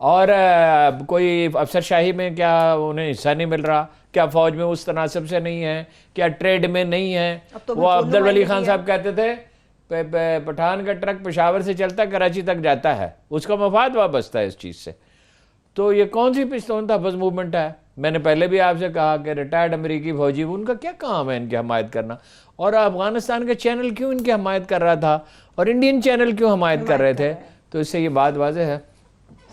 اور کوئی افسر شاہی میں کیا انہیں حصہ نہیں مل رہا؟ کیا فوج میں اس تناسب سے نہیں ہے؟ کیا ٹریڈ میں نہیں ہے؟ وہ عبد الولی خان صاحب کہتے تھے پٹھان کا ٹرک پشاور سے چلتا کراچی تک جاتا ہے، اس کا مفاد وابستہ ہے اس چیز سے. تو یہ کون سی پشتون تحفظ موومنٹ ہے؟ میں نے پہلے بھی آپ سے کہا کہ ریٹائرڈ امریکی فوجی، ان کا کیا کام ہے ان کی حمایت کرنا؟ اور افغانستان کا چینل کیوں ان کی حمایت کر رہا تھا اور انڈین چینل کیوں حمایت کر رہے تھے؟ تو اس سے یہ بات واضح ہے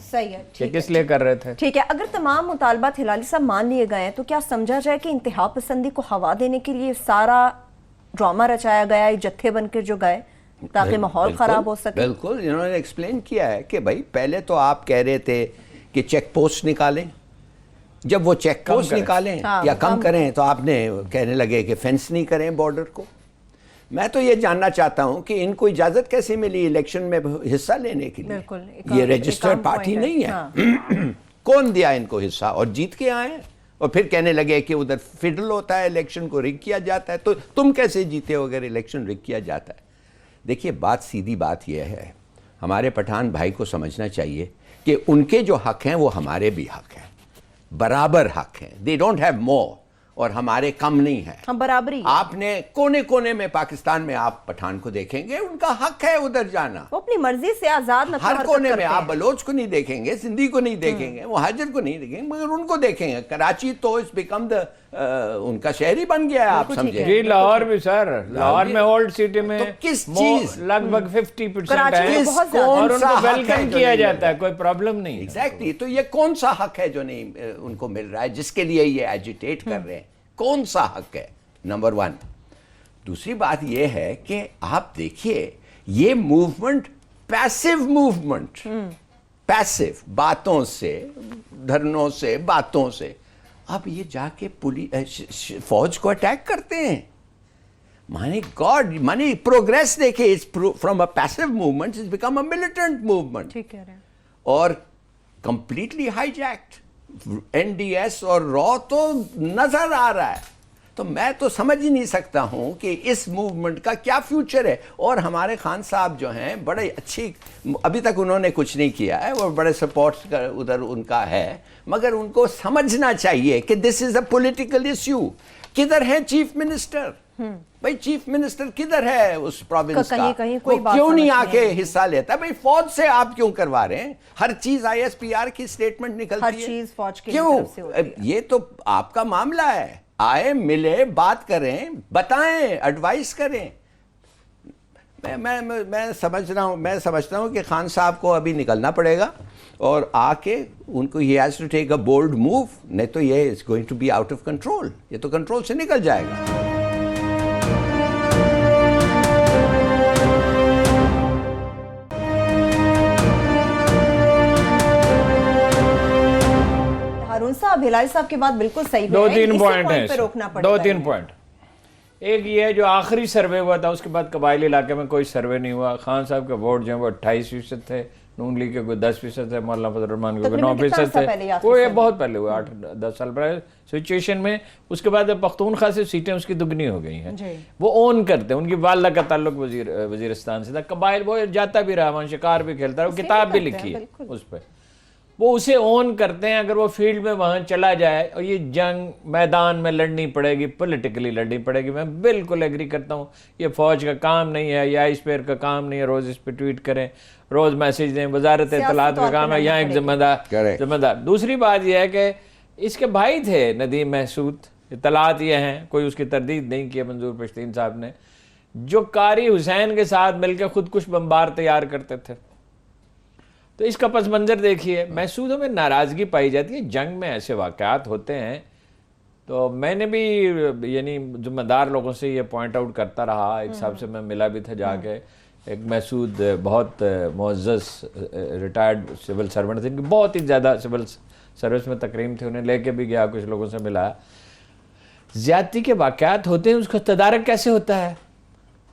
صحیح ہے کہ کس لیے کر رہے تھے. ٹھیک ہے، اگر تمام مطالبات ہلالی صاحب مان لیے گئے ہیں تو کیا سمجھا جائے کہ انتہا پسندی کو ہوا دینے کے لیے سارا ڈرامہ رچایا گیا ہے، جتھے بن کے جو گئے تاکہ ماحول خراب ہو سکے؟ بالکل، انہوں نے ایکسپلین کیا ہے کہ بھائی پہلے تو آپ کہہ رہے تھے کہ چیک پوسٹ نکالیں، جب وہ چیک پوسٹ نکالیں یا کم کریں تو آپ نے کہنے لگے کہ فینس نہیں کریں بارڈر کو. میں تو یہ جاننا چاہتا ہوں کہ ان کو اجازت کیسے ملی الیکشن میں حصہ لینے کے لیے؟ یہ رجسٹرڈ پارٹی نہیں ہے. کون دیا ان کو حصہ؟ اور جیت کے آئے اور پھر کہنے لگے کہ ادھر فیڈرل ہوتا ہے، الیکشن کو رگ کیا جاتا ہے. تو تم کیسے جیتے ہو اگر الیکشن رگ کیا جاتا ہے؟ دیکھیے بات سیدھی بات یہ ہے، ہمارے پٹھان بھائی کو سمجھنا چاہیے کہ ان کے جو حق ہیں وہ ہمارے بھی حق ہیں، برابر حق ہیں. they don't have more، اور ہمارے کم نہیں ہیں، ہم برابری. آپ نے کونے کونے میں پاکستان میں آپ پٹھان کو دیکھیں گے، ان کا حق ہے ادھر جانا، وہ اپنی مرضی سے آزاد ہر کونے میں. آپ بلوچ کو نہیں دیکھیں گے، سندھی کو نہیں دیکھیں گے، مہاجر کو نہیں دیکھیں گے، مگر ان کو دیکھیں گے. کراچی تو اس بیکم ان کا شہری بن گیا ہے، آپ سمجھیں. جی لاہور بھی سر، لاہور میں اولڈ سٹی میں کس چیز لگ بھگ 50% ہے اور ان کو ویلکم کیا جاتا ہے، کوئی پرابلم نہیں. ایگزیکٹلی. تو یہ کون سا حق ہے جو نہیں ان کو مل رہا ہے، جس کے لیے یہ ایجیٹیٹ کر رہے ہیں؟ کون سا حق ہے؟ نمبر 1. دوسری بات یہ ہے کہ آپ دیکھیے یہ موومنٹ پیسو موومنٹ، پیسو، باتوں سے، دھرنوں سے، باتوں سے. اب یہ جا کے فوج کو اٹیک کرتے ہیں. مانی گاڈ، مانی پروگریس دیکھے، from a passive movement it's become a militant movement. ٹھیک کہہ رہے ہیں. اور completely hijacked. N D S اور را تو نظر آ رہا ہے. تو میں تو سمجھ ہی نہیں سکتا ہوں کہ اس موومنٹ کا کیا فیوچر ہے. اور ہمارے خان صاحب جو ہیں بڑے اچھی، ابھی تک انہوں نے کچھ نہیں کیا ہے، وہ بڑے سپورٹ ادھر ان کا ہے، مگر ان کو سمجھنا چاہیے کہ دس از اے پولیٹیکل ایشو. کدھر ہے چیف منسٹر؟ بھائی چیف منسٹر کدھر ہے اس پروونس کا؟ وہ کیوں نہیں آ کے حصہ لیتا؟ بھائی فوج سے آپ کیوں کروا رہے ہیں؟ ہر چیز آئی ایس پی آر کی سٹیٹمنٹ نکلتی ہے، ہر چیز فوج کی کیوں؟ طرف سے ہوتی ہے. یہ تو آپ کا معاملہ ہے. آئے، ملے، بات کریں، بتائیں، ایڈوائز کریں. میں سمجھتا ہوں کہ خان صاحب کو ابھی نکلنا پڑے گا اور آ کے ان کو ہی has to take a bold move, نہیں تو یہ is going to be out of control. یہ تو کنٹرول سے نکل جائے گا. ہارون صاحب، ہلالی صاحب کی بات بالکل صحیح ہے. 2-3 پوائنٹ ہیں، پہ روکنا پڑے 2-3 پوائنٹ. ایک یہ ہے جو آخری سروے ہوا تھا، اس کے بعد قبائلی علاقے میں کوئی سروے نہیں ہوا. خان صاحب کے ووٹ جو ہیں وہ 28% تھے، نون لیگ کے کوئی 10% تھے، مولانا فضل الرحمان کے کوئی 9% تھے. وہ یہ بہت پہلے ہوا، 8-10 سال پہلے سچویشن میں. اس کے بعد پختونخوا سے سیٹیں اس کی دگنی ہو گئی ہیں. وہ اون کرتے ہیں، ان کی والدہ کا تعلق وزیرستان سے تھا. قبائل وہ جاتا بھی رہا، وہاں شکار بھی کھیلتا رہا، وہ کتاب بھی لکھی ہے اس پہ. وہ اسے اون کرتے ہیں. اگر وہ فیلڈ میں وہاں چلا جائے اور یہ جنگ میدان میں لڑنی پڑے گی، پولیٹیکلی لڑنی پڑے گی. میں بالکل ایگری کرتا ہوں، یہ فوج کا کام نہیں ہے یا اسپیئر کا کام نہیں ہے روز اس پہ ٹویٹ کریں، روز میسیج دیں. وزارت اطلاعات کا کام ہے، یہاں ایک ذمہ دار. دوسری بات یہ ہے کہ اس کے بھائی تھے ندیم محسود، اطلاعات یہ ہیں، کوئی اس کی تردید نہیں کی منظور پشتین صاحب نے، جو قاری حسین کے ساتھ مل کے خودکش بمبار تیار کرتے تھے. تو اس کا پس منظر دیکھیے. محسودوں میں ناراضگی پائی جاتی ہے. جنگ میں ایسے واقعات ہوتے ہیں. تو میں نے بھی یعنی ذمہ دار لوگوں سے یہ پوائنٹ آؤٹ کرتا رہا. ایک صاحب سے میں ملا بھی تھا جا کے، ایک محسود بہت معزز ریٹائرڈ سول سرونٹ تھے، بہت ہی زیادہ سول سروس میں تکریم تھی، انہیں لے کے بھی گیا، کچھ لوگوں سے ملا. زیادتی کے واقعات ہوتے ہیں، اس کا تدارک کیسے ہوتا ہے؟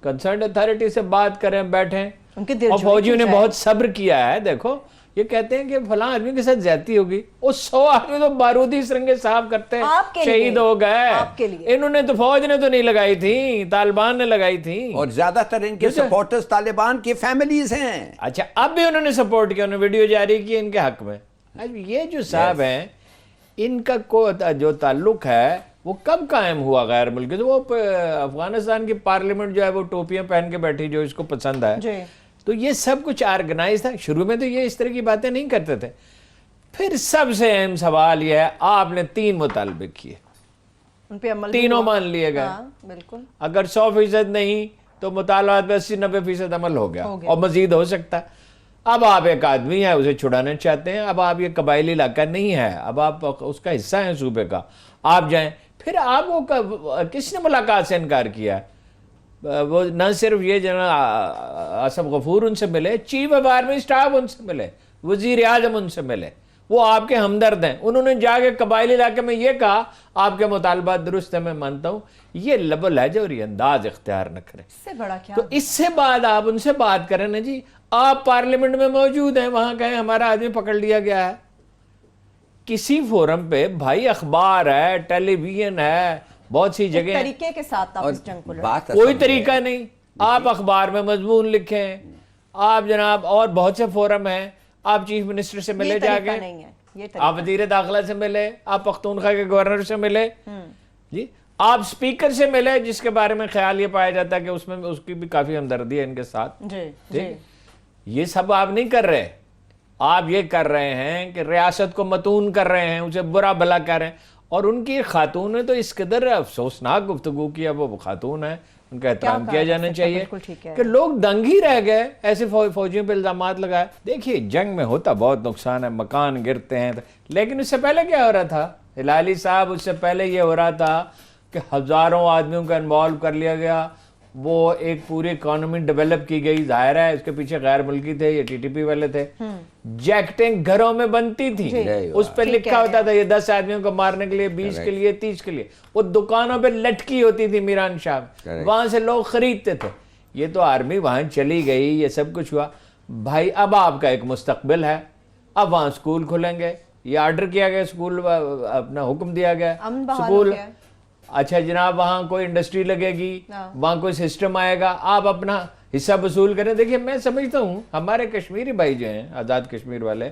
کنسرنڈ اتھارٹی سے بات کریں، بیٹھیں. اور فوجیوں نے بہت صبر کیا ہے. دیکھو یہ کہتے ہیں کہ فلاں آدمی کے ساتھ زیادتی ہوگی، وہ 100 آدمی تو بارودی سرنگیں صاف کرتے ہیں، شہید ہو گئے. انہوں نے تو، فوج نے تو نہیں لگائی تھی، طالبان نے لگائی تھی، اور زیادہ تر ان کے سپورٹرز طالبان کی فیملیز ہیں. اچھا اب بھی انہوں نے سپورٹ کیا، انہوں نے ویڈیو جاری کی ان کے حق میں. یہ جو صاحب ہیں ان کا جو تعلق ہے وہ کب قائم ہوا غیر ملکی؟ تو وہ افغانستان کی پارلیمنٹ جو ہے وہ ٹوپیاں پہن کے بیٹھی جو اس کو پسند ہے، تو یہ سب کچھ آرگنائز تھا۔ شروع میں تو یہ اس طرح کی باتیں نہیں کرتے تھے۔ پھر سب سے اہم سوال یہ ہے، آپ نے 3 مطالبے کیے، ان پہ عمل تینوں مان لیے گئے۔ بالکل، اگر 100% نہیں تو مطالبات پہ 80-90% عمل ہو گیا اور مزید ہو سکتا ہے۔ اب آپ ایک آدمی ہے، اسے چھڑانا چاہتے ہیں، اب آپ یہ قبائلی علاقہ نہیں ہے، اب آپ اس کا حصہ ہیں صوبے کا، آپ جائیں۔ پھر آپ کو کس نے ملاقات سے انکار کیا ہے؟ وہ نہ صرف یہ جناب آصف غفور ان سے ملے، چیف آف آرمی اسٹاف ان سے ملے، وزیر اعظم ان سے ملے، وہ آپ کے ہمدرد ہیں۔ انہوں نے جا کے قبائلی علاقے میں یہ کہا آپ کے مطالبات درست ہے، میں مانتا ہوں، یہ لب و لہجہ اور یہ انداز اختیار نہ کریں۔ اس سے بڑا کیا؟ تو اس سے بعد آپ ان سے بات کریں نا جی، آپ پارلیمنٹ میں موجود ہیں، وہاں کہیں ہمارا آدمی پکڑ لیا گیا ہے۔ کسی فورم پہ بھائی اخبار ہے، ٹیلی ویژن ہے، بہت سی جگہ طریقے کے ساتھ آپ اس جنگ کو لڑیں۔ کوئی طریقہ نہیں، آپ اخبار میں مضمون لکھیں، آپ جناب اور بہت سے فورم ہیں، آپ چیف منسٹر سے ملے جا کے، آپ وزیر داخلہ سے ملے، آپ پختونخوا کے گورنر سے ملے، جی آپ سپیکر سے ملے، جس کے بارے میں خیال یہ پایا جاتا ہے کہ اس میں اس کی بھی کافی ہمدردی ہے ان کے ساتھ۔ یہ سب آپ نہیں کر رہے، آپ یہ کر رہے ہیں کہ ریاست کو متون کر رہے ہیں، اسے برا بھلا کر رہے ہیں۔ اور ان کی خاتون نے تو اس قدر افسوسناک گفتگو کی، اب وہ خاتون ہیں، ان کا احترام کیا جانا چاہیے کہ لوگ دنگ ہی رہ گئے ایسے فوجیوں پہ الزامات لگائے۔ دیکھیے جنگ میں ہوتا بہت نقصان ہے، مکان گرتے ہیں، لیکن اس سے پہلے کیا ہو رہا تھا ہلالی صاحب؟ اس سے پہلے یہ ہو رہا تھا کہ ہزاروں آدمیوں کو انوالو کر لیا گیا، وہ ایک پوری اکانومی ڈیولپ کی گئی۔ ظاہر ہے اس کے پیچھے غیر ملکی تھے، یہ TTP والے تھے۔ جیکٹیں گھروں میں بنتی تھی، اس پہ لکھا ہوتا تھا یہ 10 آدمیوں کو مارنے کے لیے، 20 کے لیے، 30 کے لیے۔ وہ دکانوں پہ لٹکی ہوتی تھی میران شاہ، وہاں سے لوگ خریدتے تھے۔ یہ تو آرمی وہاں چلی گئی، یہ سب کچھ ہوا۔ بھائی اب آپ کا ایک مستقبل ہے، اب وہاں سکول کھلیں گے، یہ آرڈر کیا گیا، سکول اپنا حکم دیا گیا، سکول اچھا جناب وہاں کوئی انڈسٹری لگے گی، وہاں کوئی سسٹم آئے گا، آپ اپنا حصہ وصول کریں۔ دیکھیے میں سمجھتا ہوں ہمارے کشمیری بھائی جو ہیں، آزاد کشمیر والے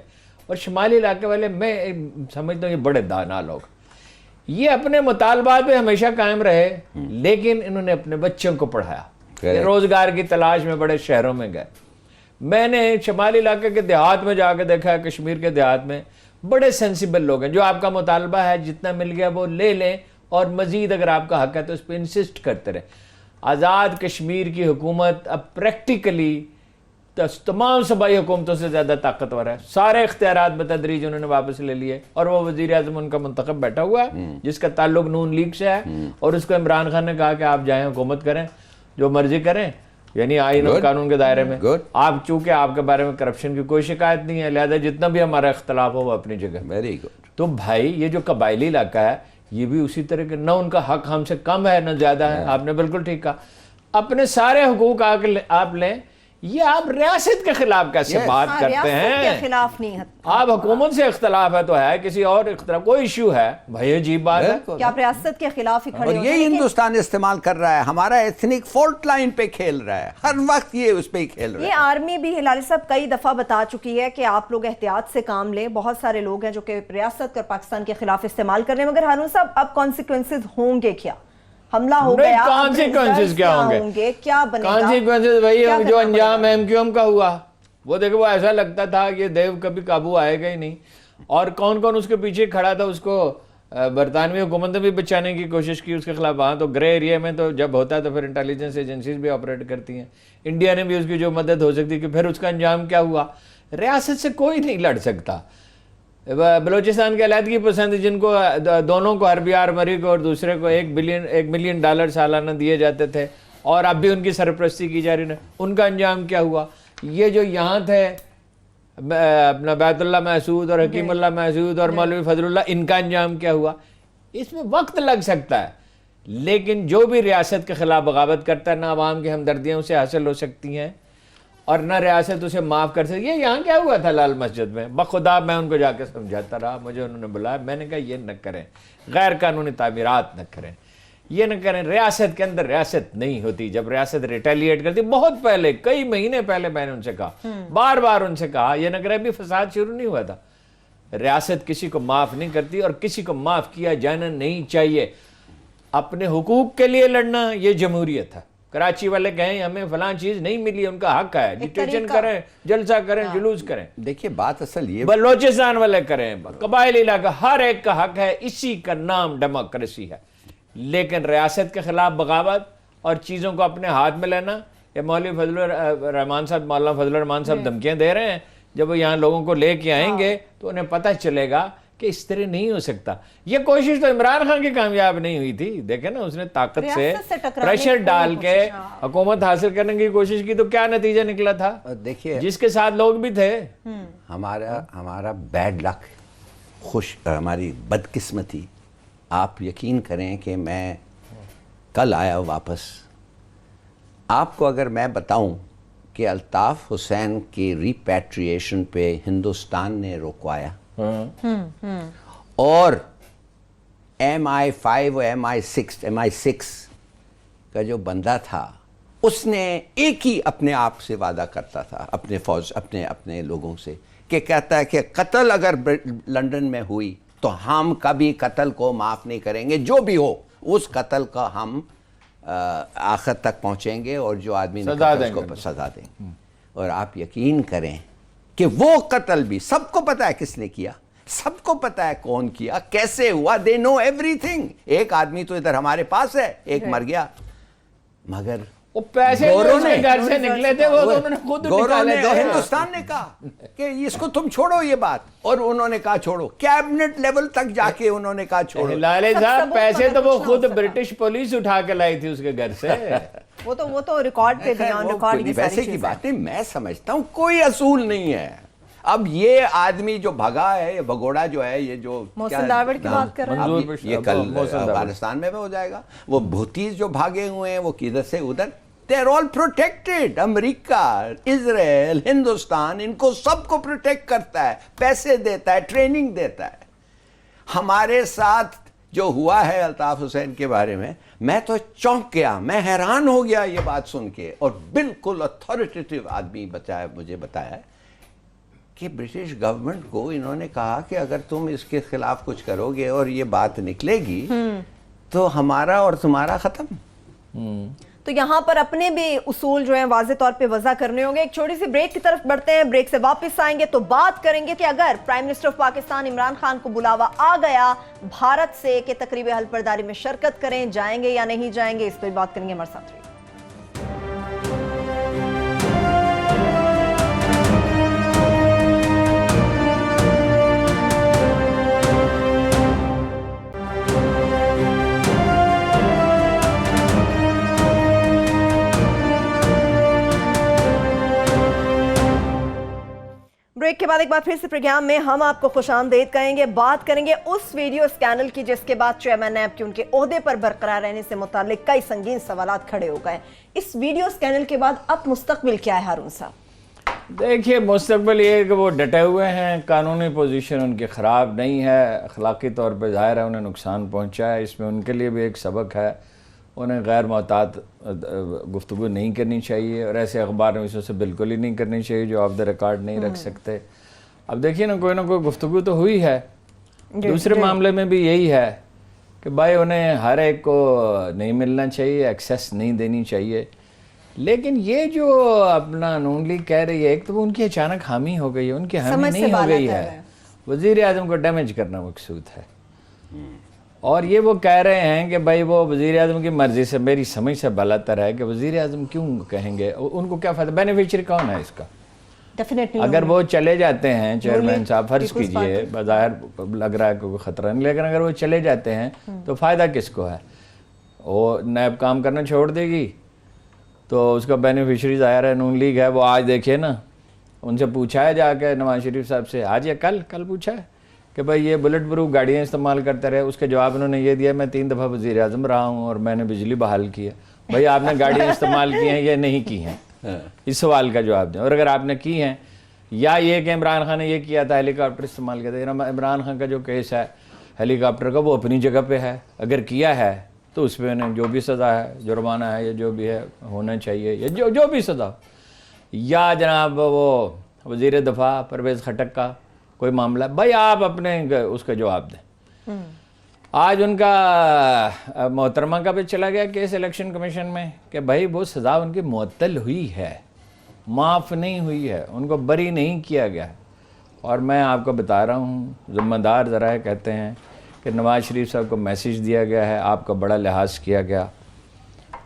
اور شمالی علاقے والے، میں سمجھتا ہوں یہ بڑے دانا لوگ، یہ اپنے مطالبات پہ ہمیشہ قائم رہے، لیکن انہوں نے اپنے بچوں کو پڑھایا، روزگار کی تلاش میں بڑے شہروں میں گئے۔ میں نے شمالی علاقے کے دیہات میں جا کے دیکھا ہے، کشمیر کے دیہات میں بڑے سینسیبل لوگ ہیں، جو آپ کا مطالبہ ہے جتنا مل گیا وہ لے لیں، اور مزید اگر آپ کا حق ہے تو اس پہ انسسٹ کرتے رہے۔ آزاد کشمیر کی حکومت اب پریکٹیکلی تمام صوبائی حکومتوں سے زیادہ طاقتور ہے، سارے اختیارات بتدریج انہوں نے واپس لے لیے، اور وہ وزیر اعظم ان کا منتخب بیٹھا ہوا ہے جس کا تعلق نون لیگ سے ہے، اور اس کو عمران خان نے کہا کہ آپ جائیں حکومت کریں، جو مرضی کریں، یعنی آئین اور قانون کے دائرے میں۔ آپ چونکہ آپ کے بارے میں کرپشن کی کوئی شکایت نہیں ہے، لہذا جتنا بھی ہمارا اختلاف ہو وہ اپنی جگہ۔ Very good. تو بھائی یہ جو قبائلی علاقہ ہے یہ بھی اسی طرح کے، نہ ان کا حق ہم سے کم ہے نہ زیادہ ہے، آپ نے بالکل ٹھیک کہا۔ اپنے سارے حقوق آپ لیں، یہ آپ ریاست کے خلاف کیسے بات کرتے ہیں؟ ریاست کے خلاف نہیں ہے، آپ حکومت سے اختلاف ہے تو ہے، کسی اور اختلاف کوئی ایشو ہے، بھائی عجیب بات ہے کہ آپ ریاست کے خلاف ہی کھڑے اور یہ ہندوستان استعمال کر رہا ہے، ہمارا ایتھنک فالٹ لائن پہ کھیل رہا ہے، ہر وقت یہ اس پہ ہی کھیل رہا ہے۔ یہ آرمی بھی ہلالی صاحب کئی دفعہ بتا چکی ہے کہ آپ لوگ احتیاط سے کام لیں، بہت سارے لوگ ہیں جو کہ ریاست اور پاکستان کے خلاف استعمال کر رہے ہیں، مگر ہارون صاحب اب کانسیکوینسز ہوں گے کیا؟ حملہ ہو گیا، کانسیکوینسز کیا ہوں گے؟ کیا بنے گا؟ کانسیکوینسز وہی جو انجام MQM کا ہوا، وہ دیکھو، وہ ایسا لگتا تھا کہ دیو کبھی قابو آئے گا ہی نہیں، اور کون کون اس کے پیچھے کھڑا تھا، اس کو برطانوی حکومت نے بھی بچانے کی کوشش کی اس کے خلاف۔ وہاں تو گرے ایریا میں تو جب ہوتا ہے تو پھر انٹیلیجنس ایجنسیز بھی آپریٹ کرتی ہیں، انڈیا نے بھی اس کی جو مدد ہو سکتی، کہ پھر اس کا انجام کیا ہوا؟ ریاست سے کوئی نہیں لڑ سکتا۔ بلوچستان کے علیحدگی پسند جن کو دونوں کو، حربی آرمری کو اور دوسرے کو $1 ملین سالانہ دیے جاتے تھے، اور اب بھی ان کی سرپرستی کی جا رہی ہے، ان کا انجام کیا ہوا؟ یہ جو یہاں تھے اپنا بیت اللہ محسود اور حکیم اللہ محسود اور مولوی فضل اللہ، ان کا انجام کیا ہوا؟ اس میں وقت لگ سکتا ہے، لیکن جو بھی ریاست کے خلاف بغاوت کرتا ہے، نہ عوام کی ہمدردیاں اسے حاصل ہو سکتی ہیں اور نہ ریاست اسے معاف کر سکتی ہے۔ یہاں کیا ہوا تھا لال مسجد میں؟ بخدا میں ان کو جا کے سمجھاتا رہا، مجھے انہوں نے بلایا، میں نے کہا یہ نہ کریں، غیر قانونی تعمیرات نہ کریں، یہ نہ کریں، ریاست کے اندر ریاست نہیں ہوتی۔ جب ریاست ریٹیلیٹ کرتی، بہت پہلے، کئی مہینے پہلے میں نے ان سے کہا، بار بار ان سے کہا یہ نہ کریں، ابھی فساد شروع نہیں ہوا تھا، ریاست کسی کو معاف نہیں کرتی اور کسی کو معاف کیا جانا نہیں چاہیے. اپنے حقوق کے لیے لڑنا یہ جمہوریت ہے. کراچی والے کہیں ہمیں فلاں چیز نہیں ملی, ان کا حق ہے, ڈکٹیشن کریں, جلسہ کریں, جلوس کریں. دیکھیے بات اصل یہ, بلوچستان والے کریں, قبائلی علاقہ, ہر ایک کا حق ہے, اسی کا نام ڈیموکریسی ہے. لیکن ریاست کے خلاف بغاوت اور چیزوں کو اپنے ہاتھ میں لینا, یہ مولوی فضل الرحمان صاحب, مولانا فضل الرحمان صاحب دھمکیاں دے رہے ہیں, جب وہ یہاں لوگوں کو لے کے آئیں گے تو انہیں پتہ چلے گا کہ اس طرح نہیں ہو سکتا. یہ کوشش تو عمران خان کی کامیاب نہیں ہوئی تھی. دیکھیں نا, اس نے طاقت سے پریشر ڈال کے حکومت حاصل کرنے کی کوشش کی تو کیا نتیجہ نکلا تھا. دیکھیے جس کے ساتھ لوگ بھی تھے. ہمارا بیڈ لک, ہماری بدقسمتی, آپ یقین کریں کہ میں کل آیا واپس, آپ کو اگر میں بتاؤں کہ الطاف حسین کی ریپیٹریشن پہ ہندوستان نے روکوایا, اور MI5 اور MI6 کا جو بندہ تھا اس نے ایک ہی اپنے آپ سے وعدہ کرتا تھا, اپنے فوج, اپنے لوگوں سے, کہ کہتا ہے کہ قتل اگر لندن میں ہوئی تو ہم کبھی قتل کو معاف نہیں کریں گے, جو بھی ہو اس قتل کا ہم آخر تک پہنچیں گے اور جو آدمی نے اس کو سزا دیں گے. اور آپ یقین کریں کہ وہ قتل بھی سب کو پتا ہے کس نے کیا, سب کو پتا ہے کون کیا, کیسے ہوا, they know everything. ایک آدمی تو ادھر ہمارے پاس ہے, ایک مر گیا, مگر وہ پیسے جو نے گھر سے نکلے تھے وہ انہوں نے خود نکالے تھے. ہندوستان نے کہا کہ اس کو تم چھوڑو یہ بات, اور انہوں نے کہا چھوڑو, کیبنٹ لیول تک جا کے انہوں نے کہا چھوڑو. لالے صاحب پیسے تو وہ خود برٹش پولیس اٹھا کے لائی تھی اس کے گھر سے. وہ تو ریکارڈ پہ بھی, آن ریکارڈ کی ویسے کی باتیں میں سمجھتا ہوں کوئی اصول نہیں ہے. اب یہ آدمی جو بھگا ہے, یہ بھگوڑا جو ہے, یہ جو محسن داوڑ کی بات کر رہے ہیں, یہ کل افغانستان میں ہو جائے گا. وہ بھوتیز جو بھاگے ہوئے ہیں وہ کدھر سے ادھر, they are all protected. امریکہ, اسرائیل, ہندوستان ان کو سب کو پروٹیکٹ کرتا ہے, پیسے دیتا ہے, ٹریننگ دیتا ہے. ہمارے ساتھ جو ہوا ہے الطاف حسین کے بارے میں تو چونک گیا, میں حیران ہو گیا یہ بات سن کے. اور بالکل اتھارٹیٹیو آدمی مجھے بتایا کہ برٹش گورنمنٹ کو انہوں نے کہا کہ اگر تم اس کے خلاف کچھ کرو گے اور یہ بات نکلے گی تو ہمارا اور تمہارا ختم. تو یہاں پر اپنے بھی اصول جو ہیں واضح طور پہ وضع کرنے ہوں گے. ایک چھوٹی سی بریک کی طرف بڑھتے ہیں, بریک سے واپس آئیں گے تو بات کریں گے کہ اگر prime minister of Pakistan Imran Khan کو بلاوا آ گیا بھارت سے کہ تقریب حلف برداری میں شرکت کریں, جائیں گے یا نہیں جائیں گے, اس پہ بات کریں گے. ہمارے ساتھ رہیے. بریک کے بعد ایک بار پھر سے پروگرام میں ہم آپ کو خوش آمدید کہیں گے. بات کریں گے اس ویڈیو اسکینڈل کی جس کے بعد چیئرمین نیب کے ان کے عہدے پر برقرار رہنے سے متعلق کئی سنگین سوالات کھڑے ہو گئے. اس ویڈیو اسکینڈل کے بعد اب مستقبل کیا ہے ہارون صاحب؟ دیکھیے مستقبل یہ ہے کہ وہ ڈٹے ہوئے ہیں, قانونی پوزیشن ان کی خراب نہیں ہے, اخلاقی طور پہ ظاہر ہے انہیں نقصان پہنچا ہے, اس میں ان کے لیے بھی ایک سبق ہے. انہیں غیر محتاط گفتگو نہیں کرنی چاہیے اور ایسے اخبار نویسوں سے بالکل ہی نہیں کرنی چاہیے جو آف دا ریکارڈ نہیں رکھ سکتے. اب دیکھیے نہ کوئی گفتگو تو ہوئی ہے. دوسرے معاملے میں بھی یہی ہے کہ بھائی انہیں ہر ایک کو نہیں ملنا چاہیے, ایکسیس نہیں دینی چاہیے. لیکن یہ جو اپنا نون لیگ کہہ رہی ہے, ایک تو وہ ان کی اچانک حامی ہو گئی ہے, ان کی حامی نہیں ہو گئی ہے, وزیر اعظم کو ڈیمیج کرنا مقصود ہے. اور یہ وہ کہہ رہے ہیں کہ بھائی وہ وزیر اعظم کی مرضی سے, میری سمجھ سے بالاتر ہے کہ وزیر اعظم کیوں کہیں گے, ان کو کیا فائدہ, بینیفیشری کون ہے اس کا؟ اگر وہ چلے جاتے ہیں چیئرمین صاحب, فرض کیجئے بظاہر لگ رہا ہے کہ کوئی خطرہ نہیں, لیکن اگر وہ چلے جاتے ہیں تو فائدہ کس کو ہے؟ وہ نیب کام کرنا چھوڑ دے گی تو اس کا بینیفیشری ظاہر ہے نون لیگ ہے. وہ آج دیکھیے نا, ان سے پوچھا ہے جا کے نواز شریف صاحب سے, آج یا کل پوچھا ہے کہ بھائی یہ بلٹ پروف گاڑیاں استعمال کرتے رہے. اس کے جواب انہوں نے یہ دیا, میں 3 دفعہ وزیر اعظم رہا ہوں اور میں نے بجلی بحال کی ہے. بھائی آپ نے گاڑیاں استعمال کی ہیں یا نہیں کی ہیں, اس سوال کا جواب دیں. اور اگر آپ نے کی ہیں, یا یہ کہ عمران خان نے یہ کیا تھا, ہیلی کاپٹر استعمال کیا تھا, عمران خان کا جو کیس ہے ہیلی کاپٹر کا وہ اپنی جگہ پہ ہے, اگر کیا ہے تو اس پہ انہیں جو بھی سزا ہے, جرمانہ ہے یا جو بھی ہے ہونا چاہیے, یا جو بھی سزا. یا جناب وہ وزیر دفاع پرویز خٹک کا کوئی معاملہ ہے بھائی آپ اپنے اس کا جواب دیں. آج ان کا محترمہ کا بھی چلا گیا کیس الیکشن کمیشن میں کہ بھائی وہ سزا ان کی معطل ہوئی ہے, معاف نہیں ہوئی ہے, ان کو بری نہیں کیا گیا. اور میں آپ کو بتا رہا ہوں, ذمہ دار ذرائع کہتے ہیں کہ نواز شریف صاحب کو میسیج دیا گیا ہے, آپ کا بڑا لحاظ کیا گیا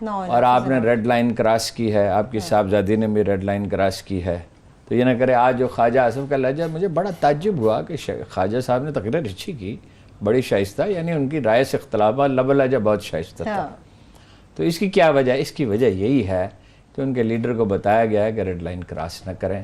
اور آپ نے ریڈ لائن کراس کی ہے, آپ کی صاحبزادی نے بھی ریڈ لائن کراس کی ہے. تو یہ نہ کرے آج جو خواجہ آصف کا لہجہ, مجھے بڑا تعجب ہوا کہ خواجہ صاحب نے تقریر اچھی کی, بڑی شائستہ, یعنی ان کی رائے سے اختلافات, لب لہجہ بہت شائستہ تھا. تو اس کی کیا وجہ؟ اس کی وجہ یہی ہے کہ ان کے لیڈر کو بتایا گیا ہے کہ ریڈ لائن کراس نہ کریں,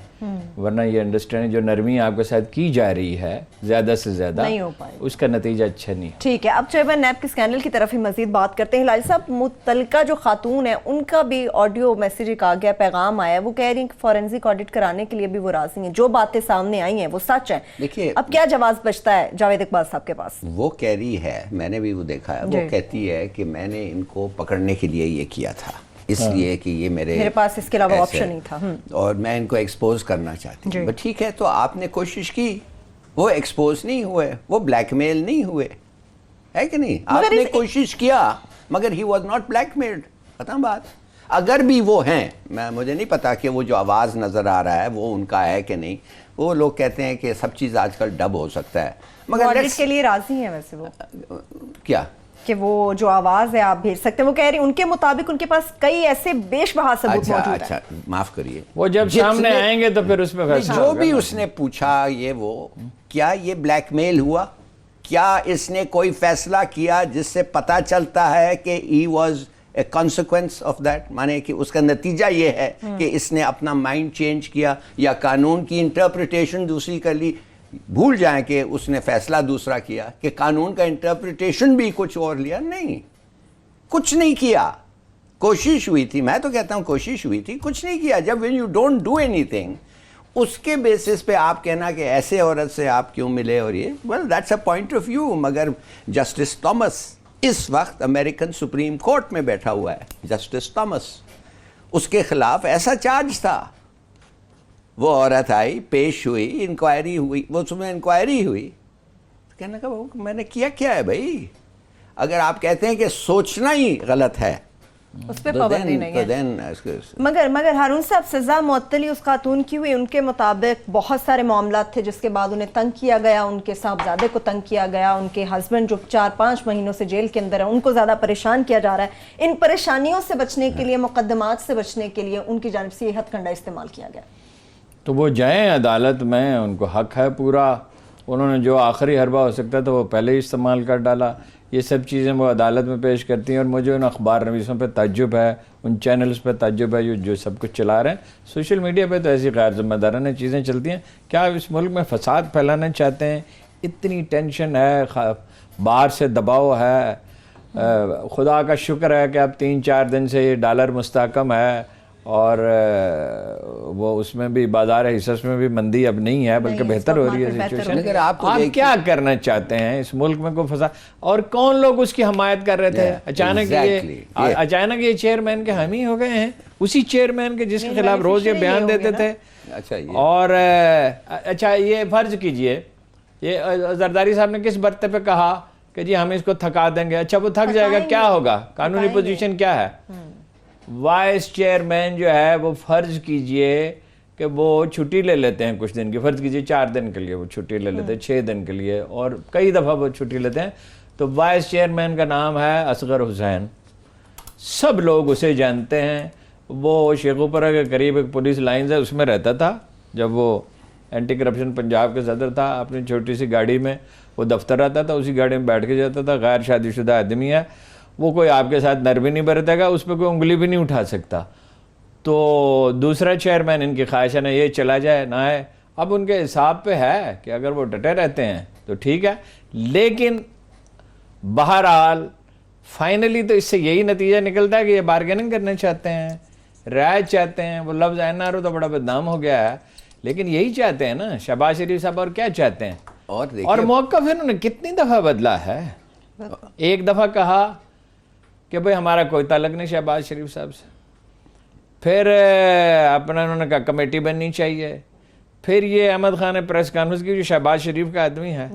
ورنہ یہ انڈرسٹینڈنگ جو نرمی آپ کے ساتھ کی جا رہی ہے زیادہ سے زیادہ نہیں ہو پائے, اس کا نتیجہ اچھا نہیں. ٹھیک ہے, اب چیئرمین نیب کے اسکینڈل کی طرف ہی مزید بات کرتے ہیں. ہلالی صاحب, متعلقہ جو خاتون ہیں ان کا بھی آڈیو میسیج ایک آ گیا, پیغام آیا, وہ کہہ رہی ہیں کہ فورینزک آڈٹ کرانے کے لیے بھی وہ راضی ہیں, جو باتیں سامنے آئی ہیں وہ سچ ہیں. دیکھیے اب کیا جواز بچتا ہے جاوید اقبال صاحب کے پاس؟ وہ کہہ رہی ہے, میں نے بھی وہ دیکھا ہے, وہ کہتی ہے کہ میں نے ان کو پکڑنے کے لیے یہ کیا تھا, اس لیے کہ یہ میرے پاس اس کے علاوہ آپشن نہیں تھا اور میں ان کو ایکسپوز کرنا چاہتی ہوں. بٹ ٹھیک ہے, تو آپ نے کوشش کی, وہ ایکسپوز نہیں ہوئے, وہ بلیک میل نہیں ہوئے, ہے کہ نہیں؟ آپ نے کوشش کیا مگر he was not black mailed, ختم بات. اگر بھی وہ ہیں, مجھے نہیں پتا کہ وہ جو آواز نظر آ رہا ہے وہ ان کا ہے کہ نہیں. وہ لوگ کہتے ہیں کہ سب چیز آج کل ڈب ہو سکتا ہے, مگر آڈٹ کے لیے راضی ہیں ویسے وہ کیا کہ وہ جو آواز ہے آپ بھیج سکتے ہیں. وہ کہہ رہی ہیں ان کے مطابق ان کے پاس کئی ایسے بیش بہا ثبوت موجود ہیں. اچھا معاف کریے, وہ جب سامنے آئیں گے تو پھر اس پہ فیصلہ جو بھی اس نے پوچھا, یہ وہ کیا یہ بلیک میل ہوا, کیا اس نے کوئی فیصلہ کیا جس سے پتہ چلتا ہے کہ he was a consequence of that, مانے کہ اس کا نتیجہ یہ ہے کہ اس نے اپنا مائنڈ چینج کیا یا قانون کی انٹرپریٹیشن دوسری کر لی. بھول جائیں کہ اس نے فیصلہ دوسرا کیا, کہ قانون کا انٹرپریٹیشن بھی کچھ اور لیا. نہیں, کچھ نہیں کیا. کوشش ہوئی تھی, میں تو کہتا ہوں کوشش ہوئی تھی, کچھ نہیں کیا. جب when you don't do anything, اس کے بیسس پہ آپ کہنا کہ ایسے عورت سے آپ کیوں ملے اور یہ, well that's a point of view. مگر جسٹس تھامس اس وقت امریکن سپریم کورٹ میں بیٹھا ہوا ہے, جسٹس تھامس, اس کے خلاف ایسا چارج تھا. وہ عورت آئی, پیش ہوئی, انکوائری ہوئی, وہ اس میں انکوائری ہوئی, کہنے کا میں نے کیا ہے بھائی. اگر آپ کہتے ہیں کہ سوچنا ہی غلط ہے اس پہ پابندی نہیں ہے. مگر ہارون صاحب, سزا معطلی اس خاتون کی ہوئی, ان کے مطابق بہت سارے معاملات تھے جس کے بعد انہیں تنگ کیا گیا, ان کے صاحبزادے کو تنگ کیا گیا, ان کے ہسبینڈ جو 4-5 مہینوں سے جیل کے اندر ہیں ان کو زیادہ پریشان کیا جا رہا ہے. ان پریشانیوں سے بچنے کے لیے, مقدمات سے بچنے کے لیے ان کی جانب سے یہ ہتھ کنڈا استعمال کیا گیا. تو وہ جائیں عدالت میں, ان کو حق ہے پورا. انہوں نے جو آخری حربہ ہو سکتا تھا وہ پہلے ہی استعمال کر ڈالا. یہ سب چیزیں وہ عدالت میں پیش کرتی ہیں, اور مجھے ان اخبار نویسوں پہ تعجب ہے, ان چینلز پہ تعجب ہے جو سب کچھ چلا رہے ہیں. سوشل میڈیا پہ تو ایسی غیر ذمہ دارانہ چیزیں چلتی ہیں. کیا اس ملک میں فساد پھیلانا چاہتے ہیں؟ اتنی ٹینشن ہے, باہر سے دباؤ ہے. خدا کا شکر ہے کہ اب 3-4 دن سے یہ ڈالر مستحکم ہے, اور وہ اس میں بھی بازار حصص میں بھی مندی اب نہیں ہے, بلکہ بہتر ہو رہی ہے سچویشن. آپ کیا کرنا چاہتے ہیں اس ملک میں؟ کوئی فساد, اور کون لوگ اس کی حمایت کر رہے تھے؟ اچانک یہ چیئرمین کے حامی ہو گئے ہیں, اسی چیئرمین کے جس کے خلاف روز یہ بیان دیتے تھے. اور اچھا یہ فرض کیجئے, یہ زرداری صاحب نے کس برتے پہ کہا کہ جی ہم اس کو تھکا دیں گے. اچھا وہ تھک جائے گا, کیا ہوگا؟ قانونی پوزیشن کیا ہے؟ وائس چیئرمین جو ہے وہ فرض کیجئے کہ وہ چھٹی لے لیتے ہیں کچھ دن کی, فرض کیجئے 4 دن کے لیے وہ چھٹی لے لیتے ہیں, 6 دن کے لیے, اور کئی دفعہ وہ چھٹی لیتے ہیں. تو وائس چیئرمین کا نام ہے اصغر حسین, سب لوگ اسے جانتے ہیں. وہ شیخوپورہ کے قریب ایک پولیس لائنز ہے, اس میں رہتا تھا جب وہ اینٹی کرپشن پنجاب کے صدر تھا. اپنی چھوٹی سی گاڑی میں وہ دفتر آتا تھا, اسی گاڑی میں بیٹھ کے جاتا تھا. غیر شادی شدہ آدمی ہے, وہ کوئی آپ کے ساتھ نرمی نہیں برتے گا, اس پہ کوئی انگلی بھی نہیں اٹھا سکتا. تو دوسرا چیئرمین ان کی خواہش ہے نہ یہ چلا جائے نہ ہے. اب ان کے حساب پہ ہے کہ اگر وہ ڈٹے رہتے ہیں تو ٹھیک ہے, لیکن بہرحال فائنلی تو اس سے یہی نتیجہ نکلتا ہے کہ یہ بارگیننگ کرنا چاہتے ہیں, رعایت چاہتے ہیں. وہ لفظ NRO تو بڑا بدنام ہو گیا ہے, لیکن یہی چاہتے ہیں نا شہباز شریف صاحب. اور کیا چاہتے ہیں؟ اور موقف انہوں نے کتنی دفعہ بدلا ہے. ایک دفعہ کہا کہ بھئی ہمارا کوئی تعلق نہیں شہباز شریف صاحب سے, پھر اپنا انہوں نے کہا کمیٹی بننی چاہیے, پھر یہ احمد خان نے پریس کانفرنس کی جو شہباز شریف کا آدمی ہے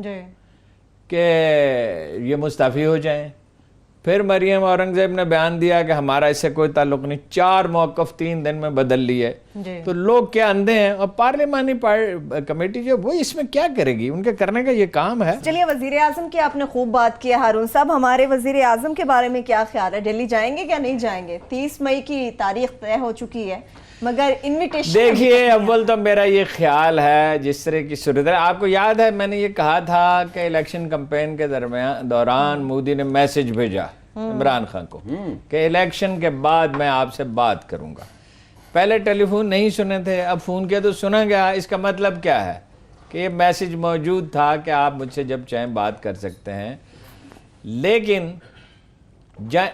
کہ یہ مستعفی ہو جائیں. پھر مریم اورنگزیب نے بیان دیا کہ ہمارا اس سے کوئی تعلق نہیں. 4 موقف 3 دن میں بدل لیے. تو لوگ کیا اندھے ہیں؟ اور پارلیمانی کمیٹی جو وہ اس میں کیا کرے گی؟ ان کے کرنے کا یہ کام ہے. چلیے وزیر اعظم کی آپ نے خوب بات کی ہے ہارون صاحب. ہمارے وزیر اعظم کے بارے میں کیا خیال ہے؟ دہلی جائیں گے کیا نہیں جائیں گے؟ 30 مئی کی تاریخ طے ہو چکی ہے مگر انویٹیشن. دیکھیے اول تو میرا یہ خیال ہے جس طرح کی صورت ہے، آپ کو یاد ہے میں نے یہ کہا تھا کہ الیکشن کمپین کے دوران مودی نے میسج بھیجا عمران خان کو کہ الیکشن کے بعد میں آپ سے بات کروں گا. پہلے ٹیلی فون نہیں سنے تھے، اب فون کیا تو سنا گیا. اس کا مطلب کیا ہے کہ یہ میسج موجود تھا کہ آپ مجھ سے جب چاہیں بات کر سکتے ہیں. لیکن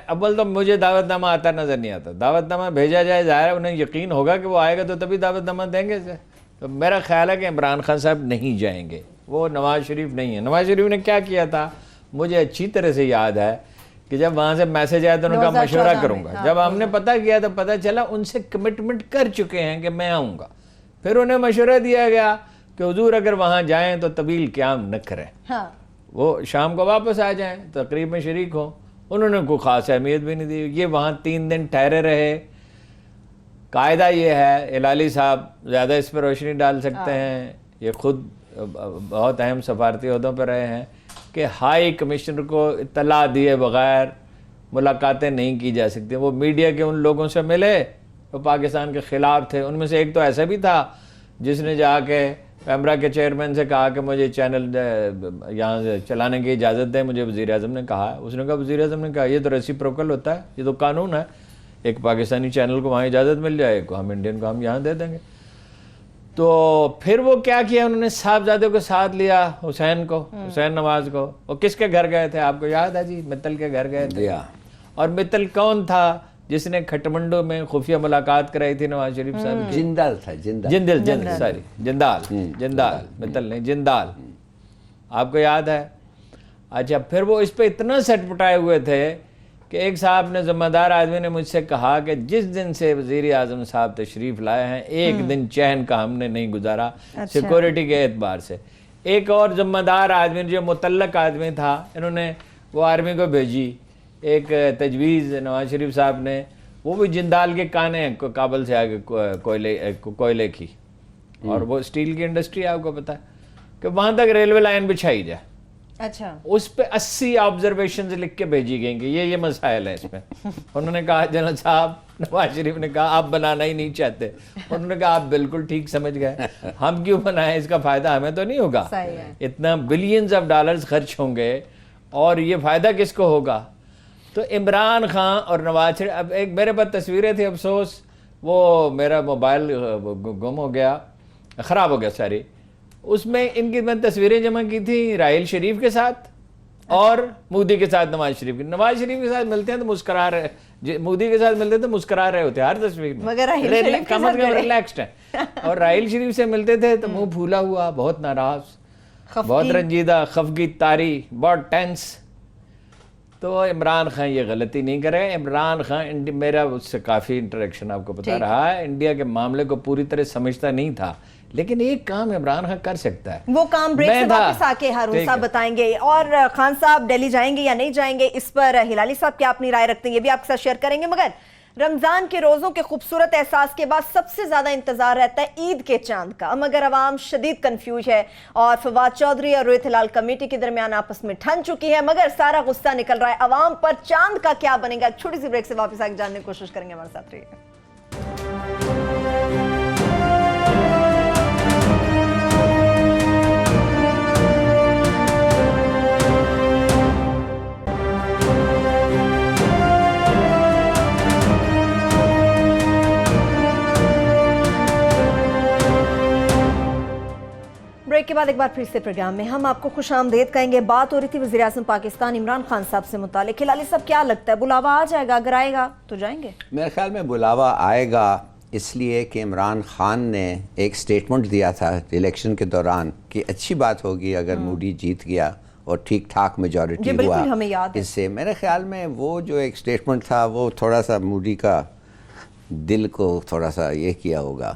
اول تو مجھے دعوت نامہ آتا نظر نہیں آتا. دعوت نامہ بھیجا جائے، ظاہر ہے انہیں یقین ہوگا کہ وہ آئے گا تو تبھی دعوت نامہ دیں گے. تو میرا خیال ہے کہ عمران خان صاحب نہیں جائیں گے. وہ نواز شریف نہیں ہے. نواز شریف نے کیا کیا تھا مجھے اچھی طرح سے یاد ہے کہ جب وہاں سے میسج آیا تو انہوں نے کہا مشورہ کروں گا. جب ہم نے پتہ کیا تو پتہ چلا ان سے کمٹمنٹ کر چکے ہیں کہ میں آؤں گا. پھر انہیں مشورہ دیا گیا کہ حضور اگر وہاں جائیں تو طویل قیام نہ کریں، وہ شام کو واپس آ جائیں، تقریب میں شریک ہوں. انہوں نے کوئی خاص اہمیت بھی نہیں دی. یہ وہاں 3 دن ٹھہرے رہے. قاعدہ یہ ہے، ہلالی صاحب زیادہ اس پر روشنی ڈال سکتے ہیں، یہ خود بہت اہم سفارتی عہدوں پر رہے ہیں، کہ ہائی کمشنر کو اطلاع دیے بغیر ملاقاتیں نہیں کی جا سکتی. وہ میڈیا کے ان لوگوں سے ملے وہ پاکستان کے خلاف تھے. ان میں سے ایک تو ایسا بھی تھا جس نے جا کے پیمرا کے چیئرمین سے کہا کہ مجھے چینل یہاں سے چلانے کی اجازت دیں. مجھے وزیر اعظم نے کہا. اس نے کہا وزیر اعظم نے کہا یہ تو ریسیپروکل ہوتا ہے، یہ تو قانون ہے. ایک پاکستانی چینل کو وہاں اجازت مل جائے کو ہم انڈین کو ہم یہاں دے دیں گے. تو پھر وہ کیا کیا، انہوں نے صاحبزادے کو ساتھ لیا، حسین کو، حسین نواز کو. وہ کس کے گھر گئے تھے آپ کو یاد ہے جی؟ متل کے گھر گئے تھے. اور متل کون تھا جس نے کھٹمنڈو میں خفیہ ملاقات کرائی تھی نواز شریف صاحب کی؟ جندال تھا. جندال متل نہیں، جندال. آپ کو یاد ہے؟ اچھا پھر وہ اس پہ اتنا سٹ پٹائے ہوئے تھے کہ ایک صاحب نے، ذمہ دار آدمی نے مجھ سے کہا کہ جس دن سے وزیر اعظم صاحب تشریف لائے ہیں ایک دن چین کا ہم نے نہیں گزارا سیکورٹی کے اعتبار سے. ایک اور ذمہ دار آدمی جو متعلق آدمی تھا، انہوں نے وہ آرمی کو بھیجی ایک تجویز نواز شریف صاحب نے، وہ بھی جندال کے کانے ہیں کابل سے آگے کوئلے کی. اور وہ اسٹیل کی انڈسٹری ہے، آپ کو پتا ہے کہ وہاں تک ریلوے لائن بچھائی جائے. اچھا اس پہ 80 آبزرویشنز لکھ کے بھیجی گئیں کہ یہ مسائل ہیں اس میں. انہوں نے کہا جنرل صاحب، نواز شریف نے کہا آپ بنانا ہی نہیں چاہتے. انہوں نے کہا آپ بالکل ٹھیک سمجھ گئے، ہم کیوں بنائیں، اس کا فائدہ ہمیں تو نہیں ہوگا. اتنا بلینز آف ڈالرز خرچ ہوں گے اور یہ فائدہ کس کو ہوگا؟ تو عمران خان اور نواز شریف. اب ایک میرے پاس تصویریں تھیں، افسوس وہ میرا موبائل گم ہو گیا، خراب ہو گیا ساری. اس میں ان کی میں تصویریں جمع کی تھی راحیل شریف کے ساتھ اور مودی کے ساتھ نواز شریف کی. نواز شریف کے ساتھ ملتے ہیں تو مسکرا رہے، مودی کے ساتھ ملتے تو مسکرا رہے ہوتے ہر تصویر میں، کم از کم ریلیکسڈ ہیں. اور راحیل شریف سے ملتے تھے تو منہ پھولا ہوا، بہت ناراض، بہت رنجیدہ، خفگی طاری، بہت ٹینس. تو عمران خان یہ غلطی نہیں کرے. عمران خان میرا اس سے کافی انٹریکشن آپ کو پتا رہا ہے، انڈیا کے معاملے کو پوری طرح سمجھتا نہیں تھا، لیکن ایک کام عمران خان کر سکتا ہے. وہ کام بریک سے واپس آ کے ہارون صاحب بتائیں گے. اور خان صاحب دہلی جائیں گے یا نہیں جائیں گے، اس پر ہلالی صاحب کیا اپنی رائے رکھتے ہیں یہ بھی آپ کے ساتھ شیئر کریں گے. مگر رمضان کے روزوں کے خوبصورت احساس کے بعد سب سے زیادہ انتظار رہتا ہے عید کے چاند کا. مگر عوام شدید کنفیوز ہے اور فواد چودھری اور روہت ہلال کمیٹی کے درمیان آپس میں ٹھن چکی ہے. مگر سارا غصہ نکل رہا ہے عوام پر. چاند کا کیا بنے گا؟ ایک چھوٹی سی بریک سے واپس آ کے جاننے کی کوشش کریں گے. ہمارے ساتھ رہیے. بریک کے بعد ایک بار پھر سے پروگرام میں ہم آپ کو خوش آمدید کہیں گے. بات ہو رہی تھی وزیر اعظم پاکستان عمران خان صاحب سے متعلق. ہلالی صاحب کیا لگتا ہے بلاوا آ جائے گا؟ اگر آئے گا تو جائیں گے؟ میرے خیال میں بلاوا آئے گا، اس لیے کہ عمران خان نے ایک سٹیٹمنٹ دیا تھا الیکشن کے دوران کہ اچھی بات ہوگی اگر مودی جیت گیا اور ٹھیک ٹھاک میجورٹی ہوا. اس سے میرے خیال میں وہ جو ایک سٹیٹمنٹ تھا وہ تھوڑا سا مودی کا دل کو تھوڑا سا یہ کیا ہوگا.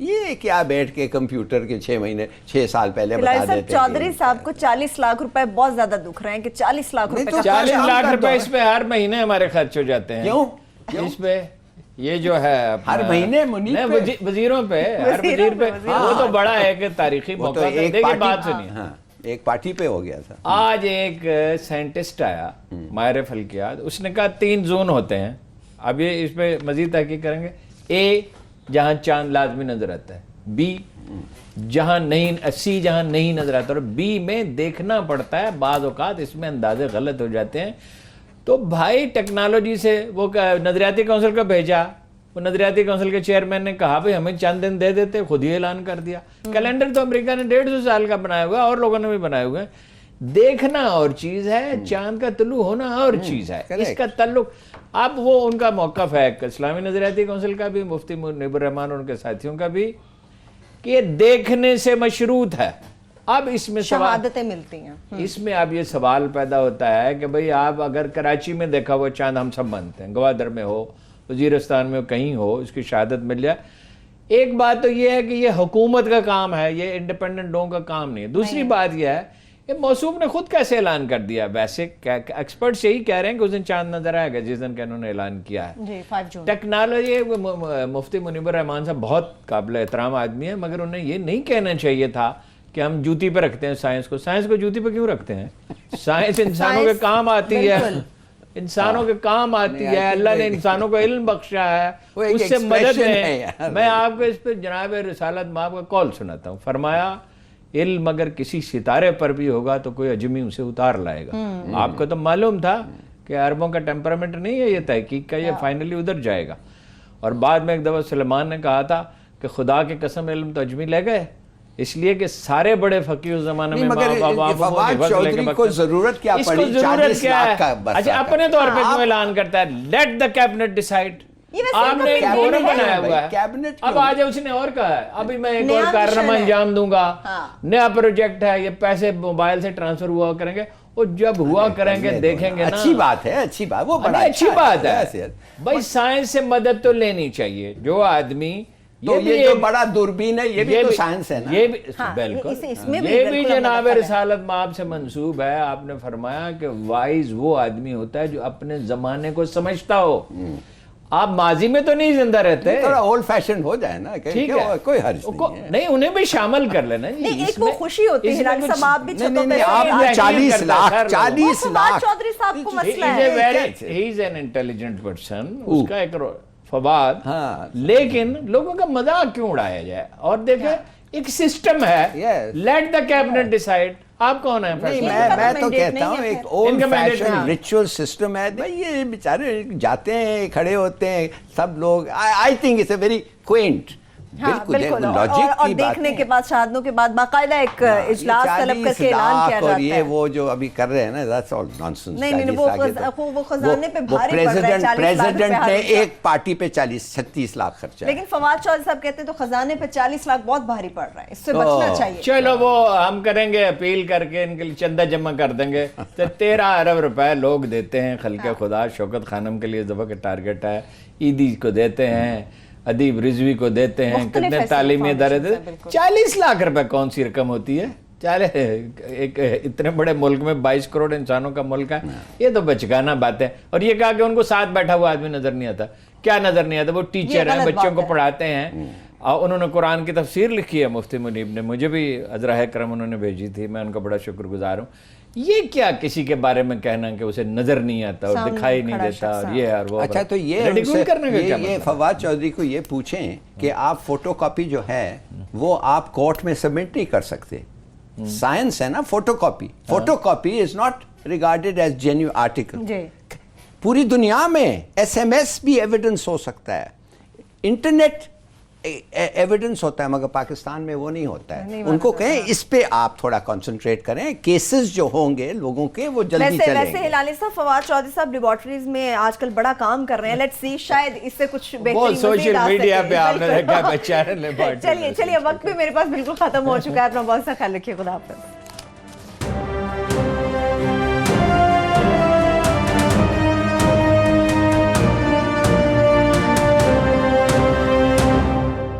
یہ کیا بیٹھ کے کمپیوٹر کے 6 سال پہلے بتا دیتے ہیں. چودھری صاحب کو 40 لاکھ روپے بہت زیادہ دکھ رہے ہیں کہ 40 لاکھ روپے 40 لاکھ روپے اس پہ ہر مہینے ہمارے خرچ ہو جاتے ہیں. کیوں اس پہ یہ جو ہے ہر مہینے وزیروں پہ ہر وزیر پہ وہ تو بڑا ہے کہ تاریخی موقع ہے. دیکھیں بات سنیے, ایک پارٹی پہ ہو گیا تھا. آج ایک سائنٹسٹ آیا ماہر فلکیات, اس نے کہا 3 زون ہوتے ہیں. اب یہ اس پہ مزید تحقیق کریں گے. اے جہاں چاند لازمی نظر آتا ہے, بی جہاں نہیں, سی جہاں نہیں نظر آتا, اور بی میں دیکھنا پڑتا ہے. بعض اوقات اس میں اندازے غلط ہو جاتے ہیں. تو بھائی ٹیکنالوجی سے وہ نظریاتی کونسل کو بھیجا, وہ نظریاتی کونسل کے چیئرمین نے کہا بھائی ہمیں چند دن دے دیتے, خود ہی اعلان کر دیا. کیلنڈر تو امریکہ نے 150 سال کا بنایا ہوا ہے, اور لوگوں نے بھی بنائے ہوئے ہیں. دیکھنا اور چیز ہے, چاند کا طلوع ہونا اور چیز ہے. اس کا تعلق اب وہ ان کا موقف ہے اسلامی نظریاتی کونسل کا بھی, مفتی منیب الرحمان اور ان کے ساتھیوں کا بھی, کہ یہ دیکھنے سے مشروط ہے. اب اس میں شہادتیں ملتی ہیں. اس میں اب یہ سوال پیدا ہوتا ہے کہ بھئی آپ اگر کراچی میں دیکھا وہ چاند ہم سب مانتے ہیں, گوادر میں ہو, وزیرستان میں کہیں ہو, اس کی شہادت مل جائے. ایک بات تو یہ ہے کہ یہ حکومت کا کام ہے, یہ انڈیپینڈنٹ لوگوں کا کام نہیں ہے. دوسری بات یہ ہے کہ موصوف نے خود کیسے اعلان کر دیا. ویسے ایکسپرٹس یہی کہہ رہے ہیں کہ اس دن چاند نظر آئے گا جس دن کہ انہوں نے اعلان کیا ہے. 5 جون ٹیکنالوجی, مفتی منیب الرحمان صاحب بہت قابل احترام آدمی ہیں, مگر انہیں یہ نہیں کہنا چاہیے تھا کہ ہم جوتی پہ رکھتے ہیں سائنس کو. سائنس کو جوتی پہ کیوں رکھتے ہیں؟ سائنس انسانوں کے کام آتی ہے, انسانوں کے کام آتی ہے. اللہ نے انسانوں کو علم بخشا ہے, اس سے مدد ہے. میں آپ کو اس پہ جناب رسالت مآب کا قول سناتا ہوں. فرمایا علم اگر کسی ستارے پر بھی ہوگا تو کوئی اجمی اسے اتار لائے گا. آپ کو تو معلوم تھا کہ عربوں کا ٹیمپرامنٹ نہیں ہے یہ تحقیق کا, یہ فائنلی ادھر جائے گا. اور بعد میں ایک دفعہ سلیمان نے کہا تھا کہ خدا کے قسم علم تو اجمی لے گئے, اس لیے کہ سارے بڑے فقیر اس زمانے میں فواد چودھری کو ضرورت کیا پڑی 40 لاکھ کا بس. اچھا اپنے طور پہ کیوں اعلان کرتا ہے لیٹ دا کیبنٹ ڈیسائیڈ. آپ نے ایک فورم بنایا ہوا ہے, اب آج اس نے اور کہا ہے ابھی میں ایک اور کارنامہ انجام دوں گا, نیا پروجیکٹ ہے, یہ پیسے موبائل سے ٹرانسفر ہوا کریں گے, وہ جب ہوا کریں گے دیکھیں گے نا. اچھی بات ہے, اچھی بات, وہ بڑا اچھی بات ہے. بھائی سائنس سے مدد تو لینی چاہیے. جو آدمی یہ جو بڑا دوربین ہے یہ بھی تو سائنس ہے نا. یہ بھی بالکل, یہ بھی جناب رسالت مآب سے منسوب ہے. آپ نے فرمایا کہ وائز وہ آدمی ہوتا ہے جو اپنے زمانے کو سمجھتا ہو. آپ ماضی میں تو نہیں زندہ رہتے, تھوڑا اولڈ فیشن ہو جائے نا, کوئی حرج نہیں, انہیں بھی شامل کر لینا. ایک وہ خوشی ہوتی ہے ہلال صاحب, آپ بھی چھتوں پہ آپ نے 40 لاکھ چودھری صاحب کو مسئلہ ہے. ہی از این انٹیلیجنٹ پرسن, اس کا ایک فواد, لیکن لوگوں کا مذاق کیوں اڑایا جائے. اور دیکھیں ایک سسٹم ہے, لیٹ دا کیبنٹ ڈیسائیڈ. آپ کون ہیں؟ میں تو کہتا ہوں ایک اولڈ فیشن ریچول سسٹم ہے. بھائی یہ بیچارے جاتے ہیں, کھڑے ہوتے ہیں سب لوگ. I think it's a very quaint. بالکل, اور دیکھنے کے بعد شہادتوں کے بعد باقاعدہ ایک اجلاس طلب کر کے اعلان کیا جاتا ہے. اور یہ وہ جو ابھی کر رہے ہیں نا, that's all nonsense. نہیں, وہ خزانے پہ بھاری پڑ رہا ہے. پریزیڈنٹ نے ایک پارٹی پہ 36 لاکھ خرچہ. لیکن فواد چودھری صاحب کہتے ہیں تو خزانے پہ 40 لاکھ بہت بھاری پڑ رہا ہے, اس سے بچنا چاہیے. چلو وہ ہم کریں گے, اپیل کر کے ان کے لیے چندہ جمع کر دیں گے. تو 13 ارب روپے لوگ دیتے ہیں خلق خدا. شوکت خانم کے لیے دفعہ کا ٹارگٹ ہے, عیدی کو دیتے ہیں, ادیب رضوی کو دیتے ہیں, کتنے تعلیمی ادارے دیتے ہیں. 40 لاکھ روپے کون سی رقم ہوتی ہے؟ ایک اتنے بڑے ملک میں 22 کروڑ انسانوں کا ملک ہے, یہ تو بچگانہ بات ہے. اور یہ کہا کہ ان کو ساتھ بیٹھا ہوا آدمی نظر نہیں آتا. کیا نظر نہیں آتا؟ وہ ٹیچر ہیں, بچوں کو پڑھاتے ہیں, اور انہوں نے قرآن کی تفسیر لکھی ہے مفتی منیب نے, مجھے بھی عذرا کرم انہوں نے بھیجی تھی, میں ان کا بڑا شکر گزار ہوں. یہ کیا کسی کے بارے میں کہنا کہ اسے نظر نہیں آتا اور دکھائی نہیں دیتا اور یہ اور وہ. اچھا تو یہ فواد چودھری کو یہ پوچھیں کہ آپ فوٹو کاپی جو ہے وہ آپ کورٹ میں سبمٹ نہیں کر سکتے. سائنس ہے نا photo copy. Photo copy is not regarded as genuine article. پوری دنیا میں SMS بھی ایویڈنس ہو سکتا ہے, انٹرنیٹ ایویڈنس ہوتا ہے, مگر پاکستان میں وہ نہیں ہوتا ہے. ان کو کہیں اس پہ آپ تھوڑا کنسنٹریٹ کریں, کیسز جو ہوں گے لوگوں کے وہ جلدی چلیں گے. ویسے ہلالی صاحب, فواد چودھری صاحب لیبارٹریز میں آج کل بڑا کام کر رہے ہیں. لیٹس سی شاید اس سے کچھ بہترین سوشل میڈیا پہ آپ نے دیکھا بیچارے لیبارٹری. چلیے وقت بھی میرے پاس بالکل ختم ہو چکا ہے. اپنا بہت سا خیال رکھیے. خدا حافظ.